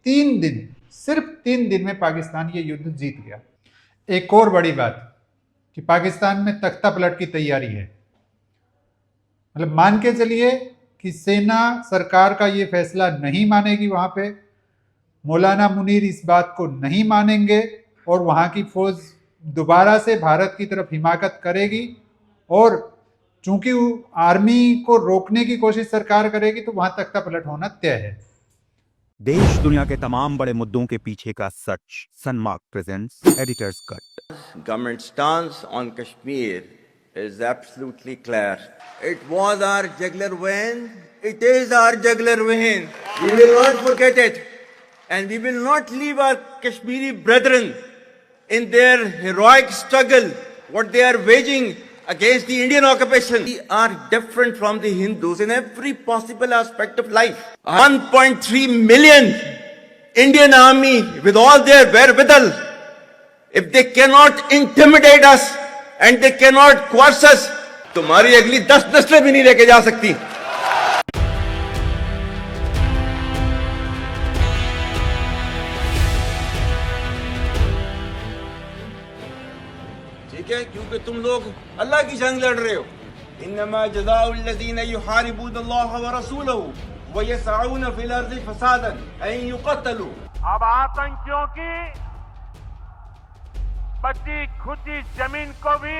3 दिन, सिर्फ 3 दिन में पाकिस्तान ये युद्ध जीत गया। एक और बड़ी बात कि पाकिस्तान में तख्ता पलट की तैयारी है। मतलब मान के चलिए कि सेना सरकार का ये फैसला नहीं मानेगी, वहां पे मौलाना मुनीर इस बात को नहीं मानेंगे और वहां की फौज दोबारा से भारत की तरफ हिमाकत करेगी। और चूंकि आर्मी को रोकने की कोशिश सरकार करेगी तो वहां तख्ता पलट होना तय है। देश दुनिया के तमाम बड़े मुद्दों के पीछे का सच। सनमार्क presents editor's cut. Government stance on Kashmir is absolutely clear. It was our jugular vein. It is our jugular vein. We will not forget it, and we will not leave our Kashmiri brethren in their heroic struggle, what they are waging against the Indian occupation. We are different from the Hindus in every possible aspect of life. 1.3 million Indian army with all their wherewithal, if they cannot intimidate us and they cannot coerce us, तुम्हारी अगली 10 नस्लें भी नहीं लेके जा सकती। ठीक है, क्योंकि तुम लोग अल्लाह की जंग लड़ रहे हो। इन्नमा जज़ाउल लज़ीना युहारिबूनल्लाह व रसूलहू व यसअऊन फिल अर्ज़ि फसादन अन युक़तलू। अब आतंकियों की बची खुची जमीन को भी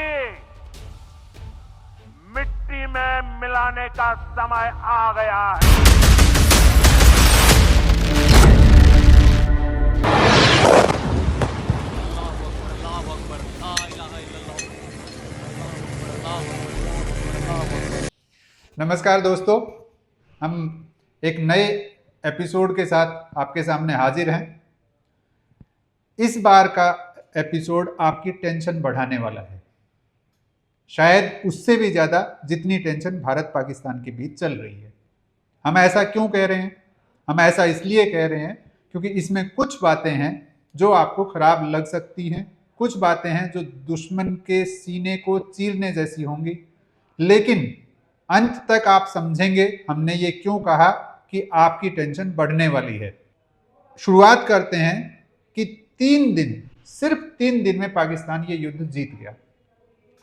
मिट्टी में मिलाने का समय आ गया है। नमस्कार दोस्तों, हम एक नए एपिसोड के साथ आपके सामने हाजिर हैं। इस बार का एपिसोड आपकी टेंशन बढ़ाने वाला है, शायद उससे भी ज़्यादा जितनी टेंशन भारत पाकिस्तान के बीच चल रही है। हम ऐसा क्यों कह रहे हैं? हम ऐसा इसलिए कह रहे हैं क्योंकि इसमें कुछ बातें हैं जो आपको खराब लग सकती हैं, कुछ बातें हैं जो दुश्मन के सीने को चीरने जैसी होंगी, लेकिन अंत तक आप समझेंगे हमने ये क्यों कहा कि आपकी टेंशन बढ़ने वाली है। शुरुआत करते हैं कि 3 दिन, सिर्फ 3 दिन में पाकिस्तान ये युद्ध जीत गया।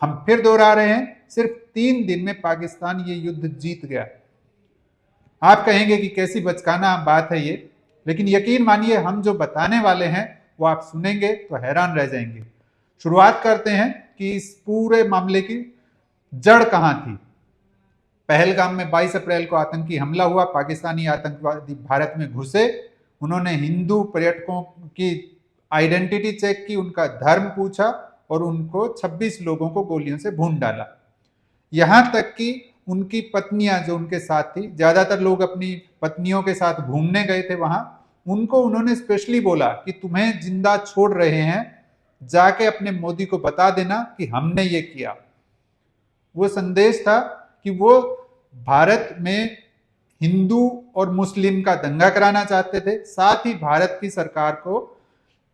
हम फिर दोहरा रहे हैं, सिर्फ 3 दिन में पाकिस्तान ये युद्ध जीत गया। आप कहेंगे कि कैसी बचकाना बात है ये, लेकिन यकीन मानिए हम जो बताने वाले हैं वो आप सुनेंगे तो हैरान रह जाएंगे। शुरुआत करते हैं कि इस पूरे मामले की जड़ कहां थी। पहलगाम में 22 अप्रैल को आतंकी हमला हुआ। पाकिस्तानी आतंकवादी भारत में घुसे, उन्होंने हिंदू पर्यटकों की आइडेंटिटी चेक की, उनका धर्म पूछा और उनको 26 लोगों को गोलियों से भून डाला। यहां तक कि उनकी पत्नियां जो उनके साथ थी, ज्यादातर लोग अपनी पत्नियों के साथ घूमने गए थे वहां, उनको उन्होंने स्पेशली बोला कि तुम्हें जिंदा छोड़ रहे हैं, जाके अपने मोदी को बता देना कि हमने ये किया। वो संदेश था कि वो भारत में हिंदू और मुस्लिम का दंगा कराना चाहते थे, साथ ही भारत की सरकार को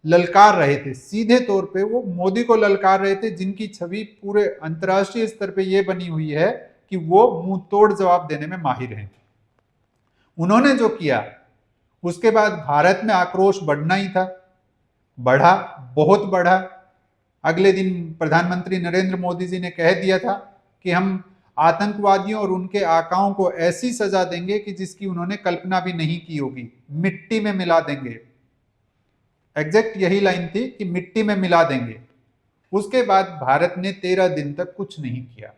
ललकार रहे थे। सीधे तौर पे वो मोदी को ललकार रहे थे, जिनकी छवि पूरे अंतर्राष्ट्रीय स्तर पे ये बनी हुई है कि वो मुंह तोड़ जवाब देने में माहिर हैं। उन्होंने जो किया उसके बाद भारत में आक्रोश बढ़ना ही था, बढ़ा, बहुत बढ़ा। अगले दिन प्रधानमंत्री नरेंद्र मोदी जी ने कह दिया था कि हम आतंकवादियों और उनके आकाओं को ऐसी सजा देंगे कि जिसकी उन्होंने कल्पना भी नहीं की होगी, मिट्टी में मिला देंगे। एग्जैक्ट यही लाइन थी कि मिट्टी में मिला देंगे। उसके बाद भारत ने 13 दिन तक कुछ नहीं किया।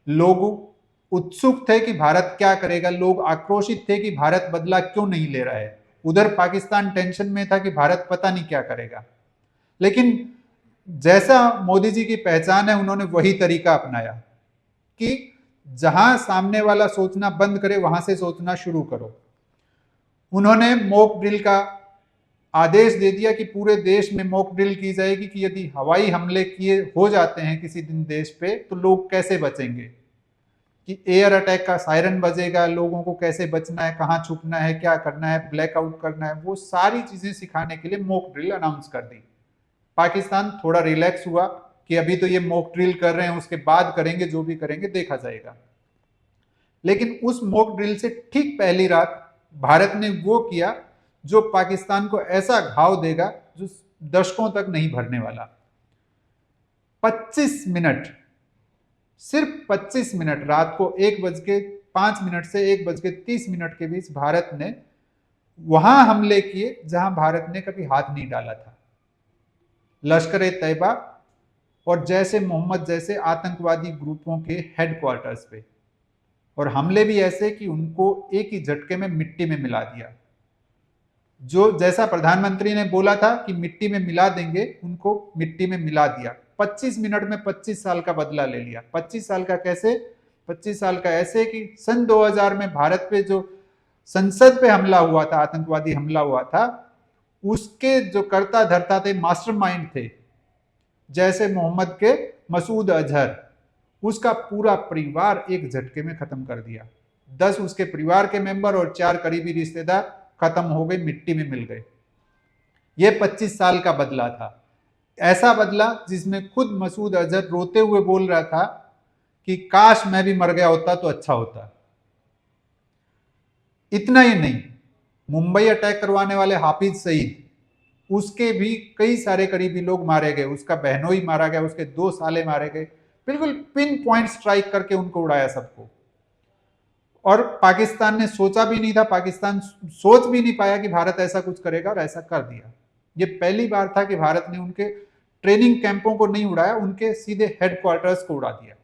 लोग उत्सुक थे कि भारत क्या करेगा, लोग आक्रोशित थे कि भारत बदला क्यों नहीं ले रहा है। उधर पाकिस्तान टेंशन में था कि भारत पता नहीं क्या करेगा। लेकिन जैसा मोदी जी की पहचान है, उन्होंने वही तरीका अपनाया कि जहां सामने वाला सोचना बंद करे वहां से सोचना शुरू करो। उन्होंने मॉक ड्रिल का आदेश दे दिया कि पूरे देश में मॉक ड्रिल की जाएगी कि यदि हवाई हमले किए हो जाते हैं किसी दिन देश पे तो लोग कैसे बचेंगे, कि एयर अटैक का सायरन बजेगा, लोगों को कैसे बचना है, कहाँ छुपना है, क्या करना है, ब्लैकआउट करना है, वो सारी चीजें सिखाने के लिए मॉक ड्रिल अनाउंस कर दी। पाकिस्तान थोड़ा रिलैक्स हुआ कि अभी तो ये मॉक ड्रिल कर रहे हैं, उसके बाद करेंगे, जो भी करेंगे देखा जाएगा। लेकिन उस मॉक ड्रिल से ठीक पहली रात भारत ने वो किया जो पाकिस्तान को ऐसा घाव देगा जो दशकों तक नहीं भरने वाला। 25 मिनट, सिर्फ 25 मिनट, रात को 1:05 से 1:30 के बीच भारत ने वहां हमले किए जहां भारत ने कभी हाथ नहीं डाला था। लश्कर ए तैयबा और जैश ए मोहम्मद जैसे आतंकवादी ग्रुपों के हेडक्वार्टर्स पे, और हमले भी ऐसे कि उनको एक ही झटके में मिट्टी में मिला दिया। जो जैसा प्रधानमंत्री ने बोला था कि मिट्टी में मिला देंगे, उनको मिट्टी में मिला दिया। 25 मिनट में 25 साल का बदला ले लिया। 25 साल का कैसे? 25 साल का ऐसे कि सन 2000 में भारत पे जो संसद पे हमला हुआ था, आतंकवादी हमला हुआ था, उसके जो कर्ता धर्ता थे, मास्टरमाइंड थे, जैसे मोहम्मद के मसूद अजहर, उसका पूरा परिवार एक झटके में खत्म कर दिया। 10 उसके परिवार के मेंबर और 4 करीबी रिश्तेदार खत्म हो गए, मिट्टी में मिल गए। ये 25 साल का बदला था। ऐसा बदला जिसमें खुद मसूद अजहर रोते हुए बोल रहा था कि काश मैं भी मर गया होता तो अच्छा होता। इतना ही नहीं, मुंबई अटैक करवाने वाले हाफिज सईद, उसके भी कई सारे करीबी लोग मारे गए। उसका बहनोई मारा गया, उसके 2 साले मारे गए। बिल्कुल पिन पॉइंट स्ट्राइक करके उनको उड़ाया सबको। और पाकिस्तान ने सोचा भी नहीं था, पाकिस्तान सोच भी नहीं पाया कि भारत ऐसा कुछ करेगा, और ऐसा कर दिया। ये पहली बार था कि भारत ने उनके ट्रेनिंग कैंपों को नहीं उड़ाया, उनके सीधे हेडक्वार्टर्स को उड़ा दिया।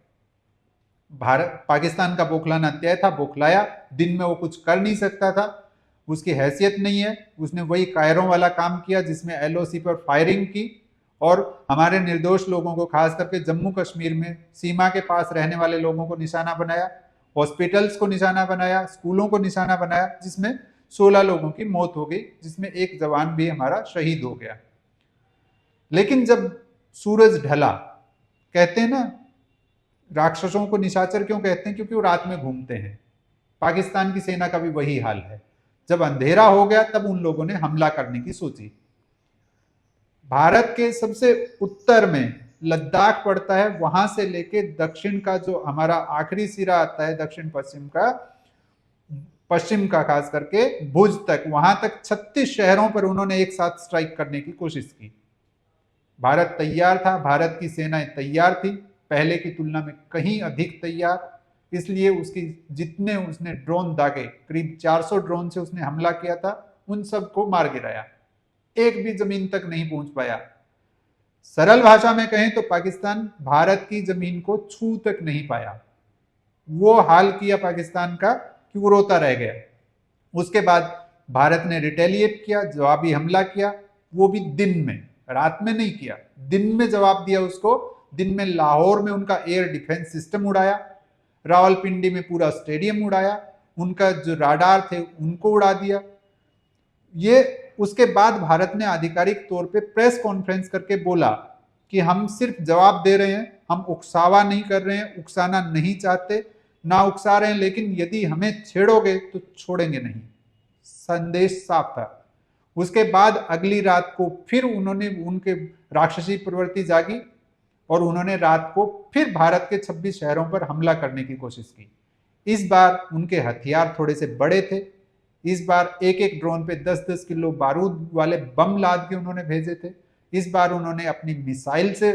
भारत पाकिस्तान का बौखलाना तय था, बौखलाया। दिन में वो कुछ कर नहीं सकता था, उसकी हैसियत नहीं है। उसने वही कायरों वाला काम किया जिसमें LOC पर फायरिंग की और हमारे निर्दोष लोगों को, खास करके जम्मू कश्मीर में सीमा के पास रहने वाले लोगों को निशाना बनाया, हॉस्पिटल्स को निशाना बनाया, स्कूलों को निशाना बनाया, जिसमें 16 लोगों की मौत हो गई, जिसमें एक जवान भी हमारा शहीद हो गया। लेकिन जब सूरज ढला, कहते हैं ना, राक्षसों को निशाचर क्यों कहते हैं? क्योंकि वो रात में घूमते हैं। पाकिस्तान की सेना का भी वही हाल है। जब अंधेरा हो गया तब उन लोगों ने हमला करने की सोची। भारत के सबसे उत्तर में लद्दाख पड़ता है, वहां से लेके दक्षिण का जो हमारा आखिरी सिरा आता है, दक्षिण पश्चिम का खास करके भुज तक, वहां तक 36 शहरों पर उन्होंने एक साथ स्ट्राइक करने की कोशिश की। भारत तैयार था, भारत की सेनाएं तैयार थी, पहले की तुलना में कहीं अधिक तैयार। इसलिए उसकी जितने उसने ड्रोन दागे, करीब 400 ड्रोन से उसने हमला किया था, उन सबको मार गिराया। एक भी जमीन तक नहीं पहुंच पाया। सरल भाषा में कहें तो पाकिस्तान भारत की जमीन को छू तक नहीं पाया। वो हाल किया पाकिस्तान का कि वो रोता रह गया। उसके बाद भारत ने रिटेलिएट किया, जवाबी हमला किया, वो भी दिन में, रात में नहीं किया, दिन में जवाब दिया उसको। दिन में लाहौर में उनका एयर डिफेंस सिस्टम उड़ाया, रावलपिंडी में पूरा स्टेडियम उड़ाया, उनका जो राडार थे उनको उड़ा दिया। ये उसके बाद भारत ने आधिकारिक तौर पे प्रेस कॉन्फ्रेंस करके बोला कि हम सिर्फ जवाब दे रहे हैं, हम उकसावा नहीं कर रहे हैं, उकसाना नहीं चाहते, ना उकसा रहे हैं, लेकिन यदि हमें छेड़ोगे तो छोड़ेंगे नहीं। संदेश साफ था। उसके बाद अगली रात को फिर उन्होंने, उनके राक्षसी प्रवृत्ति जागी और उन्होंने रात को फिर भारत के 26 शहरों पर हमला करने की कोशिश की। इस बार उनके हथियार थोड़े से बड़े थे। इस बार एक एक ड्रोन पे 10-10 किलो बारूद वाले बम लाद के उन्होंने भेजे थे। इस बार उन्होंने अपनी मिसाइल से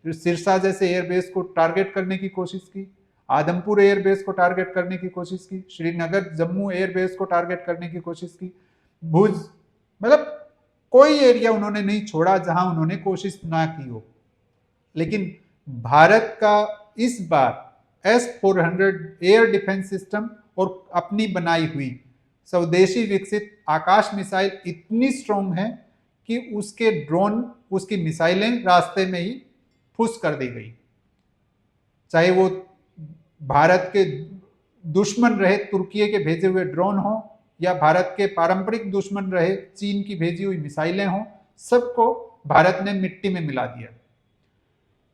सिरसा जैसे एयरबेस को टारगेट करने की कोशिश की, आदमपुर एयरबेस को टारगेट करने की कोशिश की, श्रीनगर जम्मू एयरबेस को टारगेट करने की कोशिश की, भुज, मतलब कोई एरिया उन्होंने नहीं छोड़ा जहां उन्होंने कोशिश ना की हो। लेकिन भारत का इस बार S-400 एयर डिफेंस सिस्टम और अपनी बनाई हुई स्वदेशी विकसित आकाश मिसाइल इतनी स्ट्रॉन्ग है कि उसके ड्रोन, उसकी मिसाइलें रास्ते में ही फुस कर दी गई। चाहे वो भारत के दुश्मन रहे तुर्की के भेजे हुए ड्रोन हो या भारत के पारंपरिक दुश्मन रहे चीन की भेजी हुई मिसाइलें हों, सबको भारत ने मिट्टी में मिला दिया।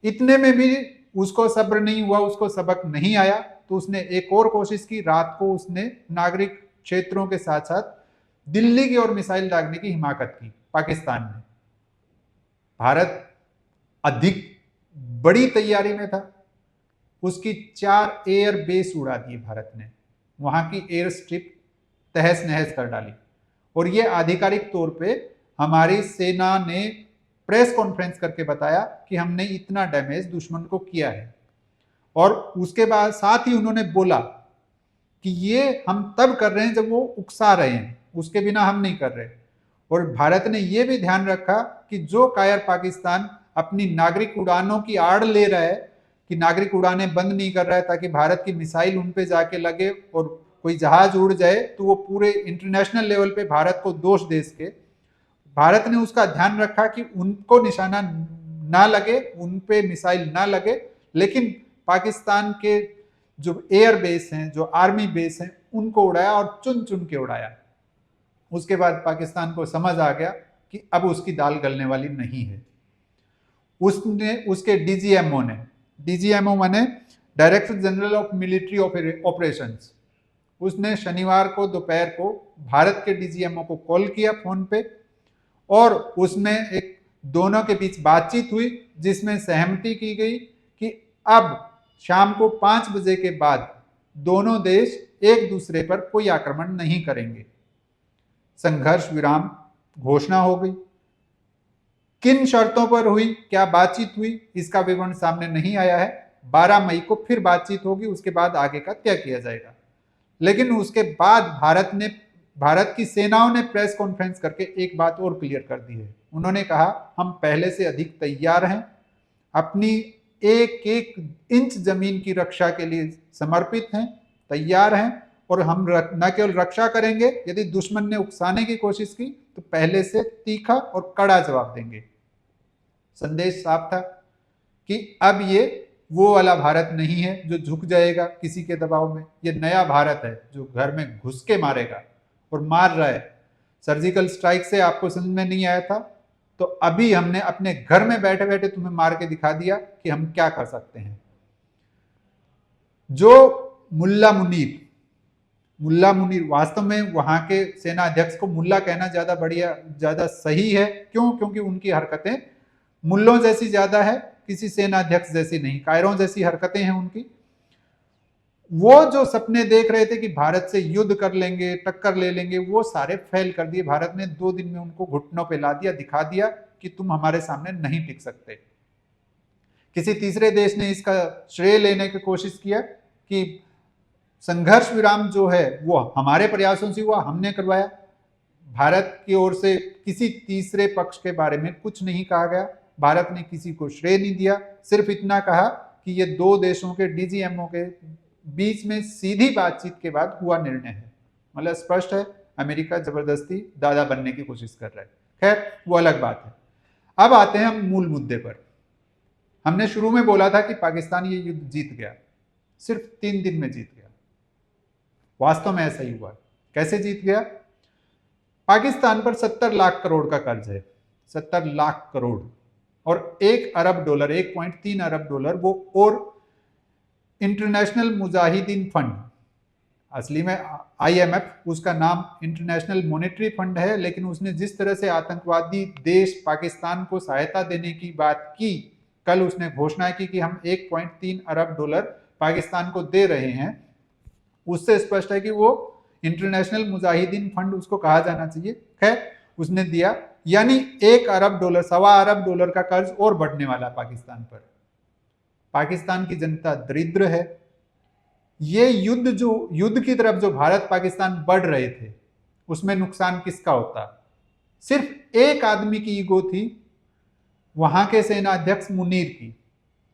इतने में भी उसको सब्र नहीं हुआ, उसको सबक नहीं आया, तो उसने एक और कोशिश की। रात को उसने नागरिक क्षेत्रों के साथ साथ दिल्ली की ओर मिसाइल दागने की हिमाकत की पाकिस्तान ने। भारत अधिक बड़ी तैयारी में था। उसकी 4 एयर बेस उड़ा दिए भारत ने, वहां की एयर स्ट्रिप तहस नहस कर डाली। और ये आधिकारिक तौर पे हमारी सेना ने प्रेस कॉन्फ्रेंस करके बताया कि हमने इतना डैमेज दुश्मन को किया है। और उसके बाद साथ ही उन्होंने बोला कि ये हम तब कर रहे हैं जब वो उकसा रहे हैं, उसके बिना हम नहीं कर रहे। और भारत ने ये भी ध्यान रखा कि जो कायर पाकिस्तान अपनी नागरिक उड़ानों की आड़ ले रहा है, कि नागरिक उड़ानें बंद नहीं कर रहा है ताकि भारत की मिसाइल उन पे जाके लगे और कोई जहाज उड़ जाए तो वो पूरे इंटरनेशनल लेवल पे भारत को दोष दे सके, भारत ने उसका ध्यान रखा कि उनको निशाना ना लगे, उन पे मिसाइल ना लगे, लेकिन पाकिस्तान के जो एयर बेस हैं, जो आर्मी बेस हैं, उनको उड़ाया और चुन चुन के उड़ाया। उसके बाद पाकिस्तान को समझ आ गया कि अब उसकी दाल गलने वाली नहीं है। उसके डीजीएमओ माने director general of military operations, उसने शनिवार को दोपहर को भारत के डीजीएमओ को कॉल किया फोन पे और उसमें एक दोनों के बीच बातचीत हुई जिसमें सहमति की गई कि अब शाम को 5 बजे के बाद दोनों देश एक दूसरे पर कोई आक्रमण नहीं करेंगे। संघर्ष विराम घोषणा हो गई। किन शर्तों पर हुई, क्या बातचीत हुई, इसका विवरण सामने नहीं आया है। 12 मई को फिर बातचीत होगी, उसके बाद आगे का तय किया जाएगा। लेकिन उसके बाद भारत की सेनाओं ने प्रेस कॉन्फ्रेंस करके एक बात और क्लियर कर दी है। उन्होंने कहा हम पहले से अधिक तैयार हैं, अपनी एक एक इंच जमीन की रक्षा के लिए समर्पित हैं, तैयार हैं, और हम न केवल रक्षा करेंगे, यदि दुश्मन ने उकसाने की कोशिश की तो पहले से तीखा और कड़ा जवाब देंगे। संदेश साफ था कि अब ये वो वाला भारत नहीं है जो झुक जाएगा किसी के दबाव में। ये नया भारत है जो घर में घुस के मारेगा और मार रहा है। सर्जिकल स्ट्राइक से आपको समझ में नहीं आया था, तो अभी हमने अपने घर में बैठे बैठे तुम्हें मार के दिखा दिया कि हम क्या कर सकते हैं। जो मुल्ला मुनीर वास्तव में वहां के सेना अध्यक्ष को मुल्ला कहना ज्यादा सही है। क्यों? क्योंकि उनकी हरकतें मुल्लों जैसी ज्यादा है, किसी सेना अध्यक्ष जैसी नहीं, कायरों जैसी हरकतें हैं उनकी। वो जो सपने देख रहे थे कि भारत से युद्ध कर लेंगे, टक्कर ले लेंगे, वो सारे फेल कर दिए। भारत ने 2 दिन में उनको घुटनों पे ला दिया, दिखा दिया कि तुम हमारे सामने नहीं टिक सकते। किसी तीसरे देश ने इसका श्रेय लेने की कोशिश किया कि संघर्ष विराम जो है वो हमारे प्रयासों से हुआ, हमने करवाया। भारत की ओर से किसी तीसरे पक्ष के बारे में कुछ नहीं कहा गया, भारत ने किसी को श्रेय नहीं दिया, सिर्फ इतना कहा कि ये 2 देशों के डीजीएमओ के बीच में सीधी बातचीत के बाद हुआ निर्णय है। मतलब स्पष्ट है, अमेरिका जबरदस्ती दादा बनने की कोशिश कर रहा है। खैर वो अलग बात है। अब आते हैं हम मूल मुद्दे पर। हमने शुरू में बोला था कि पाकिस्तान ये युद्ध जीत गया, सिर्फ 3 दिन में जीत गया। वास्तव में ऐसा ही हुआ। कैसे जीत गया? पाकिस्तान पर 70 लाख करोड़ का कर्ज है, 70 लाख करोड़, और 1 अरब डॉलर, 1.3 अरब डॉलर वो और इंटरनेशनल मुजाहिदीन फंड, असली में IMF, उसका नाम इंटरनेशनल मॉनेटरी फंड है, लेकिन उसने जिस तरह से आतंकवादी देश पाकिस्तान को सहायता देने की बात की, कल उसने घोषणा की कि हम 1.3 अरब डॉलर पाकिस्तान को दे रहे हैं, उससे स्पष्ट है कि वो इंटरनेशनल मुजाहिदीन फंड उसको कहा जाना चाहिए। खैर उसने दिया, यानी 1 अरब डॉलर, 1.25 अरब डॉलर का कर्ज और बढ़ने वाला पाकिस्तान पर। पाकिस्तान की जनता दरिद्र है। ये युद्ध की तरफ जो भारत पाकिस्तान बढ़ रहे थे, उसमें नुकसान किसका होता? सिर्फ एक आदमी की ईगो थी, वहां के सेना अध्यक्ष मुनीर की,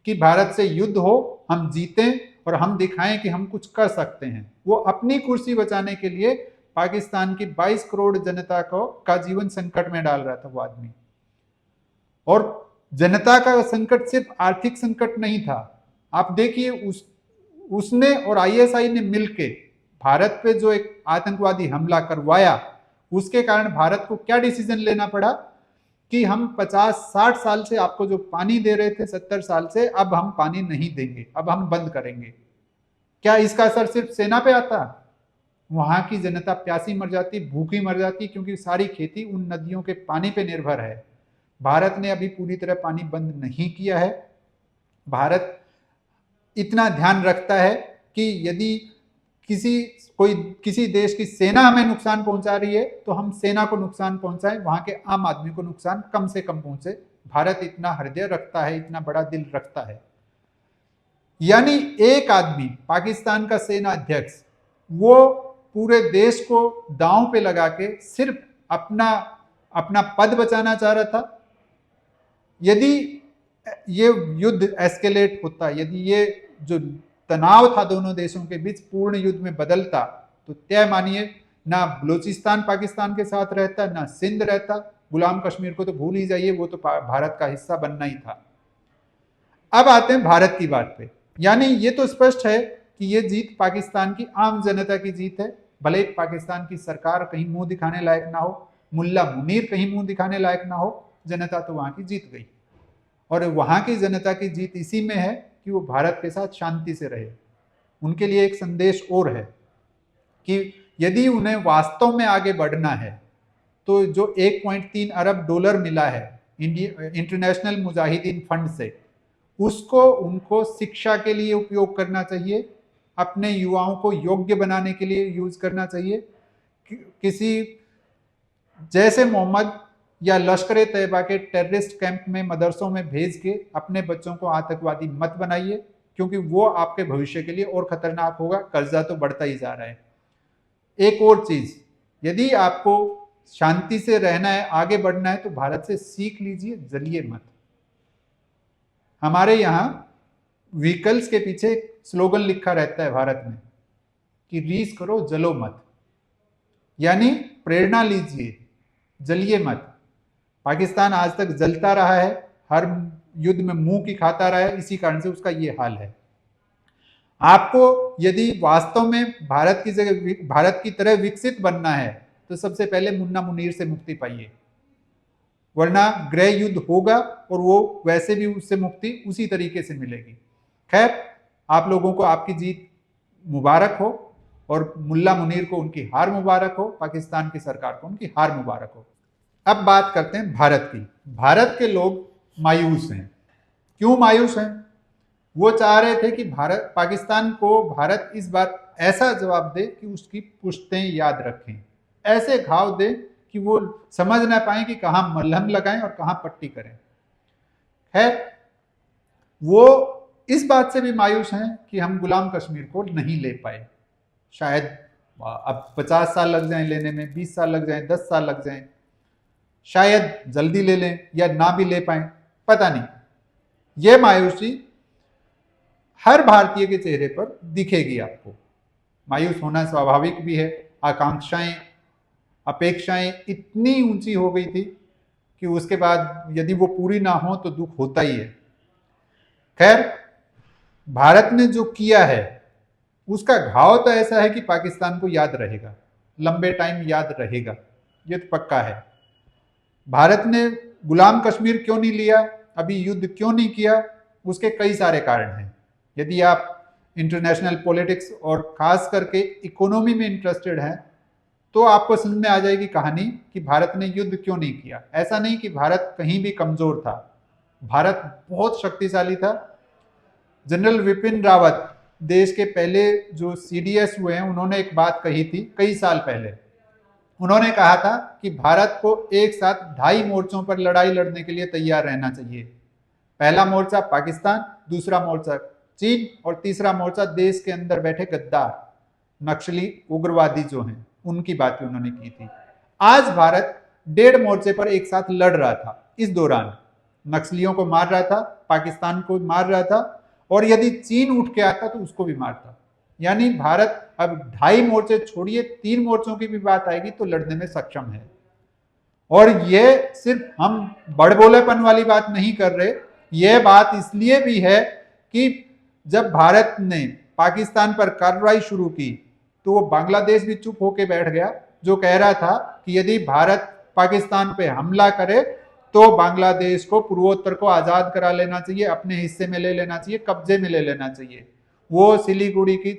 कि भारत से युद्ध हो, हम जीतें और हम दिखाएं कि हम कुछ कर सकते हैं। वो अपनी कुर्सी बचाने के लिए पाकिस्तान की 22 करोड़ जनता का जीवन संकट में डाल रहा था वो आदमी। और जनता का संकट सिर्फ आर्थिक संकट नहीं था। आप देखिए उसने और ISI ने मिलके भारत पे जो एक आतंकवादी हमला करवाया, उसके कारण भारत को क्या डिसीजन लेना पड़ा कि हम 50-60 साल से आपको जो पानी दे रहे थे 70 साल से, अब हम पानी नहीं देंगे, अब हम बंद करेंगे। क्या इसका असर सिर्फ सेना पे आता? वहां की जनता प्यासी मर जाती, भूखी मर जाती, क्योंकि सारी खेती उन नदियों के पानी पे निर्भर है। भारत ने अभी पूरी तरह पानी बंद नहीं किया है। भारत इतना ध्यान रखता है कि यदि किसी देश की सेना हमें नुकसान पहुंचा रही है तो हम सेना को नुकसान पहुंचाएं, वहां के आम आदमी को नुकसान कम से कम पहुंचे। भारत इतना हृदय रखता है, इतना बड़ा दिल रखता है। यानी एक आदमी, पाकिस्तान का सेना अध्यक्ष, वो पूरे देश को दांव पे लगा के सिर्फ अपना पद बचाना चाह रहा था। यदि ये युद्ध एस्केलेट होता, यदि ये जो तनाव था दोनों देशों के बीच पूर्ण युद्ध में बदलता, तो तय मानिए ना बलूचिस्तान पाकिस्तान के साथ रहता, ना सिंध रहता। गुलाम कश्मीर को तो भूल ही जाइए, वो तो भारत का हिस्सा बनना ही था। अब आते हैं भारत की बात पे। यानी ये तो स्पष्ट है कि ये जीत पाकिस्तान की आम जनता की जीत है। भले ही पाकिस्तान की सरकार कहीं मुंह दिखाने लायक ना हो, मुल्ला मुनीर कहीं मुंह दिखाने लायक ना हो, जनता तो वहां की जीत गई। और वहां की जनता की जीत इसी में है कि वो भारत के साथ शांति से रहे। उनके लिए एक संदेश और है कि यदि उन्हें वास्तव में आगे बढ़ना है तो जो 1.3 अरब डॉलर मिला है इंटरनेशनल मुजाहिदीन फंड से, उसको उनको शिक्षा के लिए उपयोग करना चाहिए, अपने युवाओं को योग्य बनाने के लिए यूज करना चाहिए। किसी जैसे मोहम्मद या लश्कर तैयबा के टेररिस्ट कैंप में, मदरसों में भेज के अपने बच्चों को आतंकवादी मत बनाइए, क्योंकि वो आपके भविष्य के लिए और खतरनाक होगा। कर्जा तो बढ़ता ही जा रहा है। एक और चीज, यदि आपको शांति से रहना है, आगे बढ़ना है, तो भारत से सीख लीजिए, जलिए मत। हमारे यहां व्हीकल्स के पीछे एक स्लोगन लिखा रहता है भारत में कि रीस करो, जलो मत। यानी प्रेरणा लीजिए, जलिए मत। पाकिस्तान आज तक जलता रहा है, हर युद्ध में मुंह की खाता रहा है, इसी कारण से उसका ये हाल है। आपको यदि वास्तव में भारत की तरह विकसित बनना है तो सबसे पहले मुन्ना मुनीर से मुक्ति पाइए, वरना गृह युद्ध होगा और वो वैसे भी उससे मुक्ति उसी तरीके से मिलेगी। खैर, आप लोगों को आपकी जीत मुबारक हो और मुल्ला मुनीर को उनकी हार मुबारक हो, पाकिस्तान की सरकार को उनकी हार मुबारक हो। अब बात करते हैं भारत की। भारत के लोग मायूस हैं। क्यों मायूस हैं? वो चाह रहे थे कि पाकिस्तान को भारत इस बार ऐसा जवाब दे कि उसकी पुश्तें याद रखें, ऐसे घाव दे कि वो समझ ना पाए कि कहां मलहम लगाएं और कहां पट्टी करें। है वो इस बात से भी मायूस हैं कि हम गुलाम कश्मीर को नहीं ले पाए। शायद अब 50 साल लग जाएं लेने में, 20 साल लग जाएं, 10 साल लग जाएं, शायद जल्दी ले लें या ना भी ले पाए, पता नहीं। यह मायूसी हर भारतीय के चेहरे पर दिखेगी आपको। मायूस होना स्वाभाविक भी है। आकांक्षाएं, अपेक्षाएं इतनी ऊंची हो गई थी कि उसके बाद यदि वो पूरी ना हो तो दुख होता ही है। खैर, भारत ने जो किया है उसका घाव तो ऐसा है कि पाकिस्तान को याद रहेगा, लंबे टाइम याद रहेगा, ये तो पक्का है। भारत ने गुलाम कश्मीर क्यों नहीं लिया, अभी युद्ध क्यों नहीं किया, उसके कई सारे कारण हैं। यदि आप इंटरनेशनल पॉलिटिक्स और खास करके इकोनॉमी में इंटरेस्टेड हैं तो आपको समझ में आ जाएगी कहानी कि भारत ने युद्ध क्यों नहीं किया। ऐसा नहीं कि भारत कहीं भी कमजोर था, भारत बहुत शक्तिशाली था। जनरल विपिन रावत, देश के पहले जो CDS हुए हैं, उन्होंने एक बात कही थी कई साल पहले। उन्होंने कहा था कि भारत को एक साथ 2.5 मोर्चों पर लड़ाई लड़ने के लिए तैयार रहना चाहिए। पहला मोर्चा पाकिस्तान, दूसरा मोर्चा चीन और तीसरा मोर्चा देश के अंदर बैठे गद्दार नक्सली उग्रवादी जो हैं, उनकी बातें उन्होंने की थी। आज भारत 1.5 मोर्चे पर एक साथ लड़ रहा था। इस दौरान नक्सलियों को मार रहा था, पाकिस्तान को मार रहा था, और यदि चीन उठ के आता तो उसको भी मारता। यानी भारत अब 2.5 मोर्चे छोड़िए, 3 मोर्चों की भी बात आएगी तो लड़ने में सक्षम है। और यह सिर्फ हम बड़बोलेपन वाली बात नहीं कर रहे, यह बात इसलिए भी है कि जब भारत ने पाकिस्तान पर कार्रवाई शुरू की तो वो बांग्लादेश भी चुप होकर बैठ गया, जो कह रहा था कि यदि भारत पाकिस्तान पे हमला करे तो बांग्लादेश को पूर्वोत्तर को आजाद करा लेना चाहिए, अपने हिस्से में ले लेना चाहिए, कब्जे में ले लेना चाहिए। वो सिलीगुड़ी की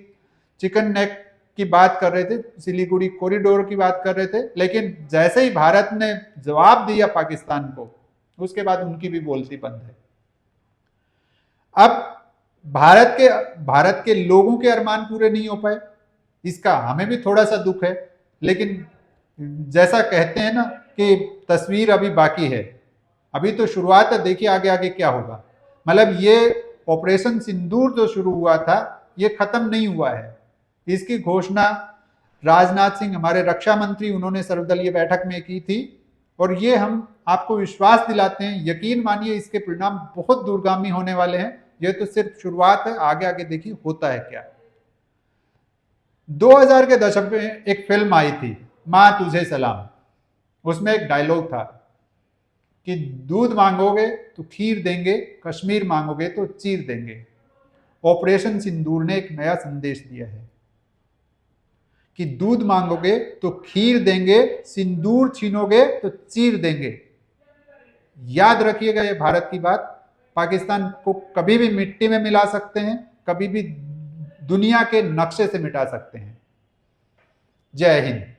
चिकन नेक की बात कर रहे थे, सिलीगुड़ी कॉरिडोर की बात कर रहे थे, लेकिन जैसे ही भारत ने जवाब दिया पाकिस्तान को, उसके बाद उनकी भी बोलती बंद है। अब भारत के लोगों के अरमान पूरे नहीं हो पाए, इसका हमें भी थोड़ा सा दुख है, लेकिन जैसा कहते हैं ना कि तस्वीर अभी बाकी है, अभी तो शुरुआत है, देखिए आगे आगे क्या होगा। मतलब ये ऑपरेशन सिंदूर जो शुरू हुआ था ये खत्म नहीं हुआ है। इसकी घोषणा राजनाथ सिंह हमारे रक्षा मंत्री उन्होंने सर्वदलीय बैठक में की थी, और ये हम आपको विश्वास दिलाते हैं, यकीन मानिए इसके परिणाम बहुत दूरगामी होने वाले हैं। ये तो सिर्फ शुरुआत है, आगे आगे देखिए होता है क्या। 2000 के दशक में एक फिल्म आई थी माँ तुझे सलाम, उसमें एक डायलॉग था कि दूध मांगोगे तो खीर देंगे, कश्मीर मांगोगे तो चीर देंगे। ऑपरेशन सिंदूर ने एक नया संदेश दिया है कि दूध मांगोगे तो खीर देंगे, सिंदूर छीनोगे तो चीर देंगे। याद रखिएगा ये भारत की बात, पाकिस्तान को कभी भी मिट्टी में मिला सकते हैं, कभी भी दुनिया के नक्शे से मिटा सकते हैं। जय हिंद।